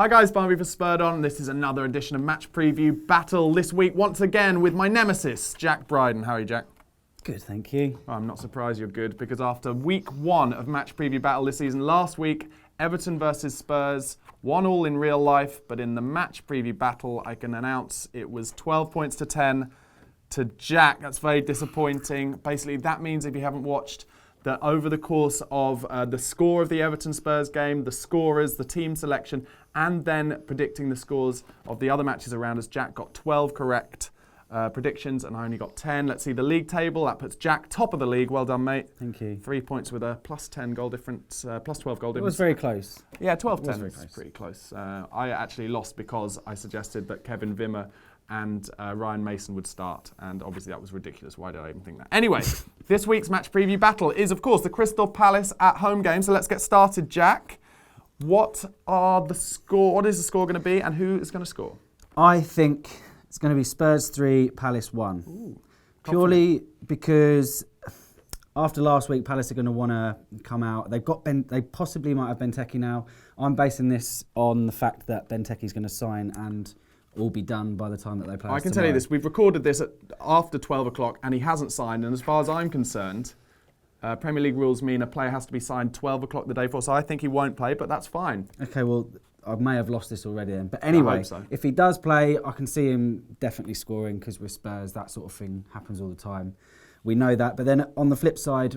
Hi guys, Barnaby for Spurred On. This is another edition of Match Preview Battle this week, once again with my nemesis, Jack Bryden. How are you, Jack? Good, thank you. Well, I'm not surprised you're good, because after week one of Match Preview Battle this season, last week, Everton versus Spurs, 1-1 in real life, but in the Match Preview Battle, I can announce it was 12 points to 10 to Jack. That's very disappointing. Basically, that means if you haven't watched that over the course of the score of the Everton-Spurs game, the scorers, the team selection, and then predicting the scores of the other matches around us, Jack got 12 correct predictions and I only got 10. Let's see the league table. That puts Jack top of the league. Well done, mate. Thank you. 3 points with a plus 10 goal difference, plus 12 goal difference. It was very close. Yeah, 12-10 was was pretty close. I actually lost because I suggested that Kevin Wimmer and Ryan Mason would start, and obviously that was ridiculous. Why did I even think that? Anyway, this week's Match Preview Battle is, of course, the Crystal Palace at home game. So let's get started, Jack. What is the score going to be, and who is going to score? I think it's going to be Spurs 3, Palace 1. Ooh, purely because after last week, Palace are going to want to come out. They possibly might have Benteke now. I'm basing this on the fact that Benteke is going to sign and all be done by the time that they play. I can tell you this, we've recorded this after 12 o'clock and he hasn't signed, and as far as I'm concerned, Premier League rules mean a player has to be signed 12 o'clock the day before, so I think he won't play, but that's fine. Okay, well, I may have lost this already then. But anyway, I hope so. If he does play, I can see him definitely scoring, because with Spurs, that sort of thing happens all the time. We know that. But then on the flip side,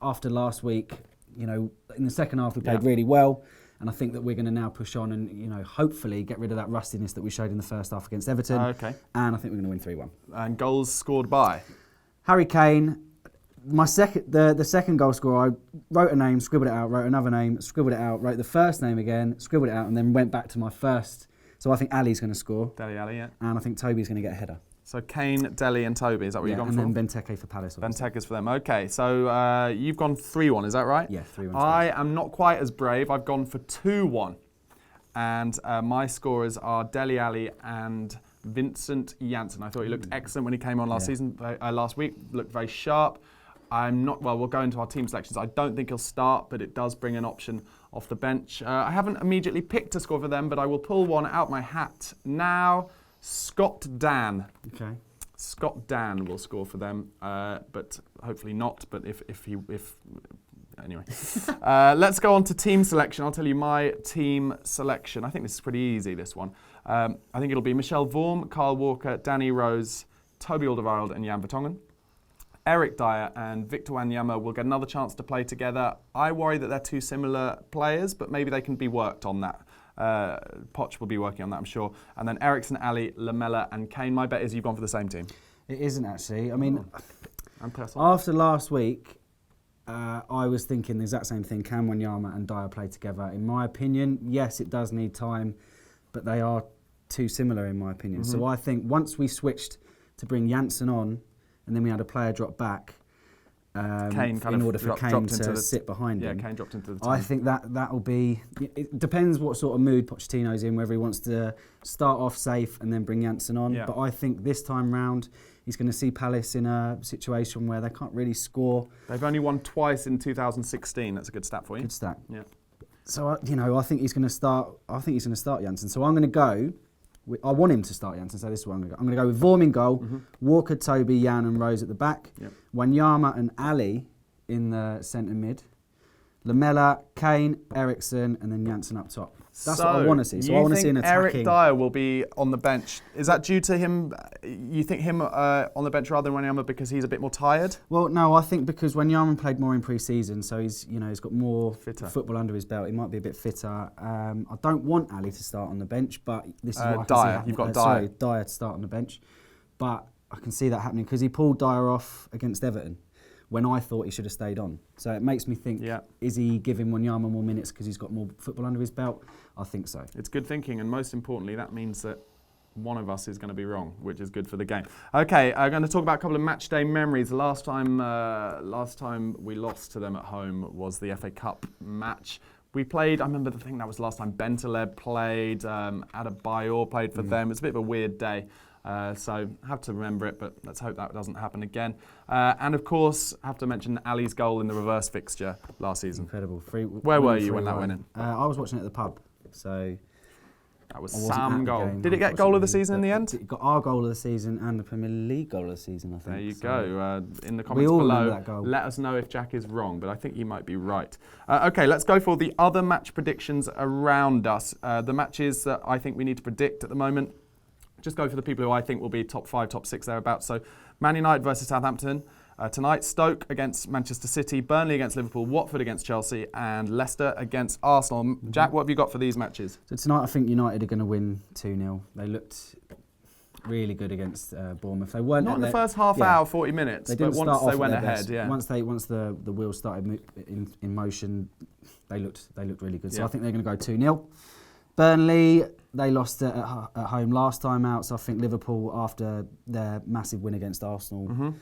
after last week, in the second half, we played really well. And I think that we're going to now push on and, hopefully get rid of that rustiness that we showed in the first half against Everton. Okay. And I think we're going to win 3-1. And goals scored by? Harry Kane. The second goal scorer, I wrote a name, scribbled it out, wrote another name, scribbled it out, wrote the first name again, scribbled it out, and then went back to my first. So I think Ali's going to score. Dele Alli, yeah. And I think Toby's going to get a header. So Kane, Dele and Toby, is that what you've gone for? And then Benteke for Palace. Benteke's for them. Okay, so you've gone 3-1, is that right? Yeah, 3-1. I am not quite as brave. I've gone for 2-1. And my scorers are Dele Alli and Vincent Janssen. I thought he looked excellent when he came on last week. Looked very sharp. We'll go into our team selections. I don't think he'll start, but it does bring an option off the bench. I haven't immediately picked a score for them, but I will pull one out my hat now. Scott Dan. Okay. Scott Dan will score for them, but hopefully not. But anyway, let's go on to team selection. I'll tell you my team selection. I think this is pretty easy. This one. I think it'll be Michel Vorm, Kyle Walker, Danny Rose, Toby Alderweireld, and Jan Vertonghen. Eric Dyer and Victor Wanyama will get another chance to play together. I worry that they're two similar players, but maybe they can be worked on that. Poch will be working on that, I'm sure. And then Eriksen, Ali, Lamela and Kane. My bet is you've gone for the same team. It isn't actually. I mean, personal. After last week, I was thinking the exact same thing. Can Wanyama and Dyer play together? In my opinion, yes, it does need time, but they are too similar in my opinion. Mm-hmm. So I think once we switched to bring Janssen on, and then we had a player drop back in order for Kane to sit behind him. Yeah, Kane dropped into the team. I think that will be... It depends what sort of mood Pochettino's in, whether he wants to start off safe and then bring Janssen on. Yeah. But I think this time round, he's going to see Palace in a situation where they can't really score. They've only won twice in 2016. That's a good stat for you. Good stat. Yeah. So, I think he's going to start... I think he's going to start Janssen. So I'm going to go... I want him to start Janssen, so this is what I'm going to go. I'm going to go with Vorm in goal, Walker, Toby, Jan and Rose at the back, Wanyama and Ali in the centre mid, Lamela, Kane, Eriksen and then Janssen up top. That's what I want to see. So I want to see an attacking... Eric Dyer will be on the bench. Is that due to him, you think him on the bench rather than Wanyama because he's a bit more tired? Well, no, I think because Wanyama played more in pre-season, so he's got more football under his belt. He might be a bit fitter. I don't want Ali to start on the bench, but this is what I can Dyer. see. You've got Dyer. Sorry, Dyer to start on the bench. But I can see that happening because he pulled Dyer off against Everton when I thought he should have stayed on. So it makes me think, is he giving Wanyama more minutes because he's got more football under his belt? I think so. It's good thinking, and most importantly, that means that one of us is going to be wrong, which is good for the game. Okay, I'm going to talk about a couple of match day memories. Last time we lost to them at home was the FA Cup match. We played, I remember the thing that was last time Bentaleb played, Adebayor played for them. It's a bit of a weird day. So have to remember it, but let's hope that doesn't happen again. And of course, have to mention Ali's goal in the reverse fixture last season. Incredible. Where were you when that went in? I was watching it at the pub. So That was I wasn't Sam at the goal. game, Did it get goal of the unfortunately, season in the but end? It got our goal of the season and the Premier League goal of the season, I think. There you So go. In the we comments all remember below, that goal. let us know if Jack is wrong, but I think you might be right. Okay, let's go for the other match predictions around us. The matches that I think we need to predict at the moment. Just go for the people who I think will be top 5, top 6 thereabouts. So Man United versus Southampton. Tonight, Stoke against Manchester City, Burnley against Liverpool, Watford against Chelsea, and Leicester against Arsenal. Jack, what have you got for these matches? So tonight I think United are going to win 2-0. They looked really good against Bournemouth. They weren't Not in the first half hour, 40 minutes, They but didn't once start they off went at their ahead, best. yeah. Once the wheels started in motion, they looked really good. So Yeah. I think they're going to go 2-0. Burnley, they lost at home last time out. So I think Liverpool, after their massive win against Arsenal,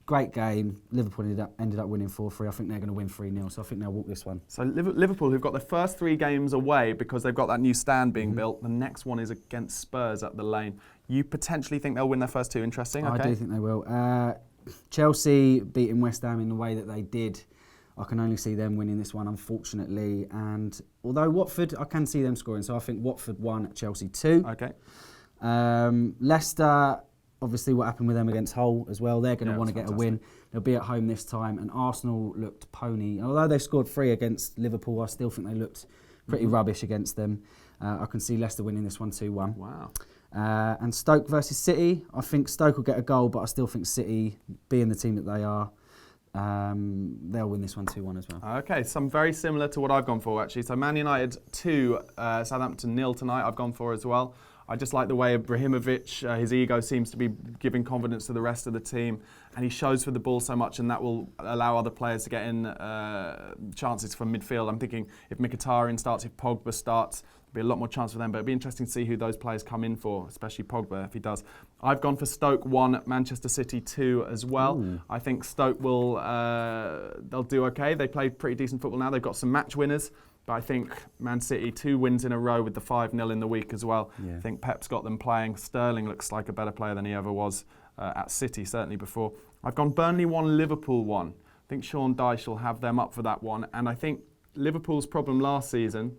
great game. Liverpool ended up winning 4-3. I think they're going to win 3-0. So I think they'll walk this one. So Liverpool, who've got their first 3 games away because they've got that new stand being built. The next one is against Spurs up the lane. You potentially think they'll win their first 2? Interesting. Okay. I do think they will. Chelsea beating West Ham in the way that they did. I can only see them winning this one, unfortunately. And although Watford, I can see them scoring. So I think Watford 1, Chelsea 2. Okay. Leicester, obviously what happened with them against Hull as well. They're going to want to get a win. They'll be at home this time. And Arsenal looked pony. Although they scored 3 against Liverpool, I still think they looked pretty rubbish against them. I can see Leicester winning this one 2-1. Wow. And Stoke versus City. I think Stoke will get a goal, but I still think City, being the team that they are, they'll win this one 2-1 as well. Okay, some very similar to what I've gone for actually. So Man United 2, Southampton 0 tonight I've gone for as well. I just like the way Ibrahimovic, his ego seems to be giving confidence to the rest of the team, and he shows for the ball so much, and that will allow other players to get in chances from midfield. I'm thinking if Mkhitaryan starts, if Pogba starts, there'll be a lot more chance for them, but it'll be interesting to see who those players come in for, especially Pogba if he does. I've gone for Stoke 1, Manchester City 2 as well. Ooh. I think Stoke will, they'll do okay. They play pretty decent football now. They've got some match winners. But I think Man City, 2 wins in a row with the 5-0 in the week as well. Yeah. I think Pep's got them playing. Sterling looks like a better player than he ever was at City, certainly before. I've gone Burnley 1, Liverpool 1. I think Sean Dyche will have them up for that one. And I think Liverpool's problem last season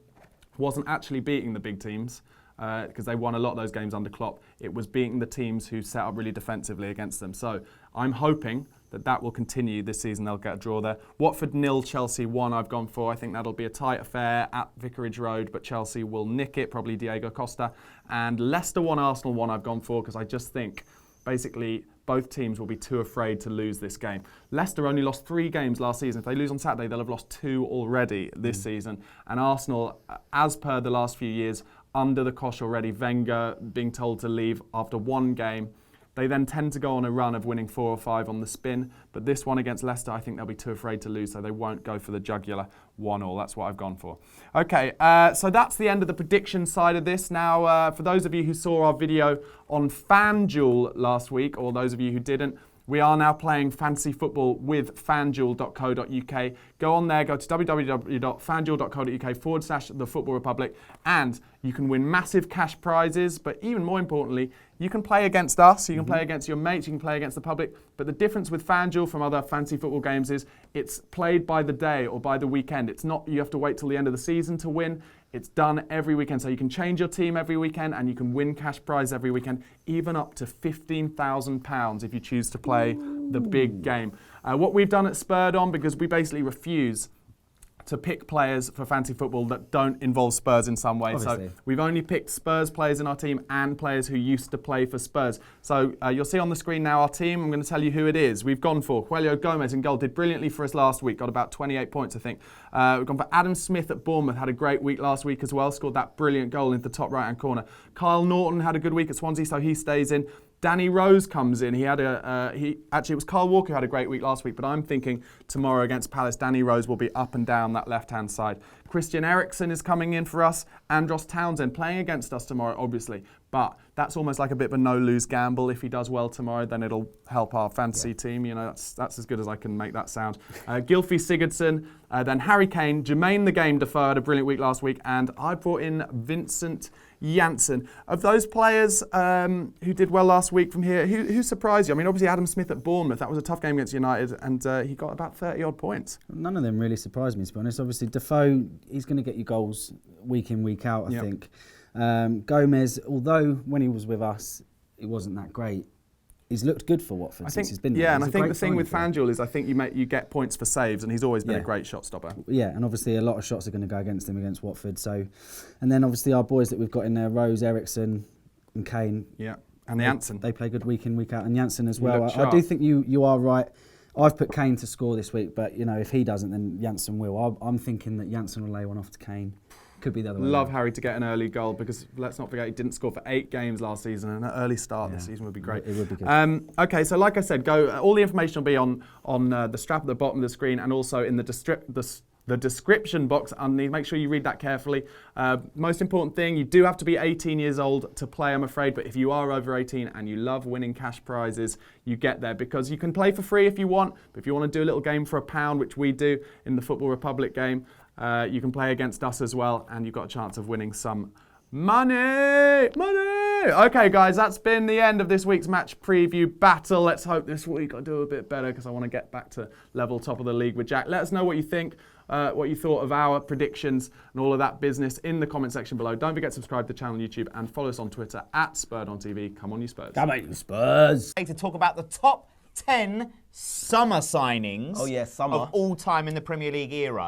wasn't actually beating the big teams, because they won a lot of those games under Klopp. It was beating the teams who set up really defensively against them. So I'm hoping that will continue this season. They'll get a draw there. Watford 0, Chelsea 1 I've gone for. I think that'll be a tight affair at Vicarage Road, but Chelsea will nick it, probably Diego Costa. And Leicester 1, Arsenal 1 I've gone for, because I just think basically both teams will be too afraid to lose this game. Leicester only lost 3 games last season. If they lose on Saturday, they'll have lost 2 already this season. And Arsenal, as per the last few years, under the cosh already, Wenger being told to leave after 1 game. They then tend to go on a run of winning 4 or 5 on the spin. But this one against Leicester, I think they'll be too afraid to lose, so they won't go for the jugular 1-1. That's what I've gone for. Okay, so that's the end of the prediction side of this. Now, for those of you who saw our video on Fan Duel last week, or those of you who didn't, we are now playing fantasy football with fanduel.co.uk. Go on there, go to www.fanduel.co.uk/The Football Republic, and you can win massive cash prizes, but even more importantly, you can play against us, you can play against your mates, you can play against the public. But the difference with FanDuel from other fantasy football games is it's played by the day or by the weekend. It's not you have to wait till the end of the season to win. It's done every weekend. So you can change your team every weekend and you can win cash prize every weekend, even up to £15,000 if you choose to play the big game. What we've done at Spurred On, because we basically refuse to pick players for fantasy football that don't involve Spurs in some way. Obviously. So we've only picked Spurs players in our team and players who used to play for Spurs. So you'll see on the screen now our team. I'm going to tell you who it is. We've gone for Coelho Gomez in goal, did brilliantly for us last week, got about 28 points I think. We've gone for Adam Smith at Bournemouth, had a great week last week as well, scored that brilliant goal into the top right hand corner. Kyle Norton had a good week at Swansea, so he stays in. Danny Rose comes in. It was Kyle Walker who had a great week last week, but I'm thinking tomorrow against Palace, Danny Rose will be up and down that left-hand side. Christian Eriksen is coming in for us. Andros Townsend playing against us tomorrow, obviously, but that's almost like a bit of a no-lose gamble. If he does well tomorrow, then it'll help our fantasy team. You know, that's as good as I can make that sound. Gylfi Sigurdsson, then Harry Kane, Jermaine the Game Defoe had a brilliant week last week, and I brought in Vincent Janssen. Of those players who did well last week from here, who surprised you? I mean, obviously Adam Smith at Bournemouth, that was a tough game against United, and he got about 30 odd points. None of them really surprised me, to be honest. Obviously, Defoe, he's going to get you goals week in, week out, I think. Gomez, although when he was with us, it wasn't that great. He's looked good for Watford since he's been there. Yeah, and I think the thing with Fan Duel is I think you get points for saves, and he's always been a great shot stopper. Yeah, and obviously a lot of shots are going to go against him against Watford. So, and then obviously our boys that we've got in there, Rose, Eriksson, and Kane. Yeah, and Janssen. They play good week in, week out, and Janssen as well. I do think you are right. I've put Kane to score this week, but if he doesn't, then Janssen will. I'm thinking that Janssen will lay one off to Kane. Could be the other way. Love around. Harry to get an early goal because let's not forget he didn't score for 8 games last season, and an early start this season would be great. It would be good. Okay, so like I said, all the information will be on the strap at the bottom of the screen and also in the description box underneath. Make sure you read that carefully. Most important thing, you do have to be 18 years old to play, I'm afraid, but if you are over 18 and you love winning cash prizes, you get there because you can play for free if you want, but if you want to do a little game for £1, which we do in the Football Republic game, you can play against us as well, and you've got a chance of winning some money. Okay, guys, that's been the end of this week's match preview battle. Let's hope this week I do a bit better because I want to get back to level top of the league with Jack. Let us know what you think, what you thought of our predictions and all of that business in the comment section below. Don't forget to subscribe to the channel on YouTube and follow us on Twitter @SpurredOnTV. Come on, you Spurs. Come on, you Spurs. To talk about the top 10 summer signings summer of all time in the Premier League era.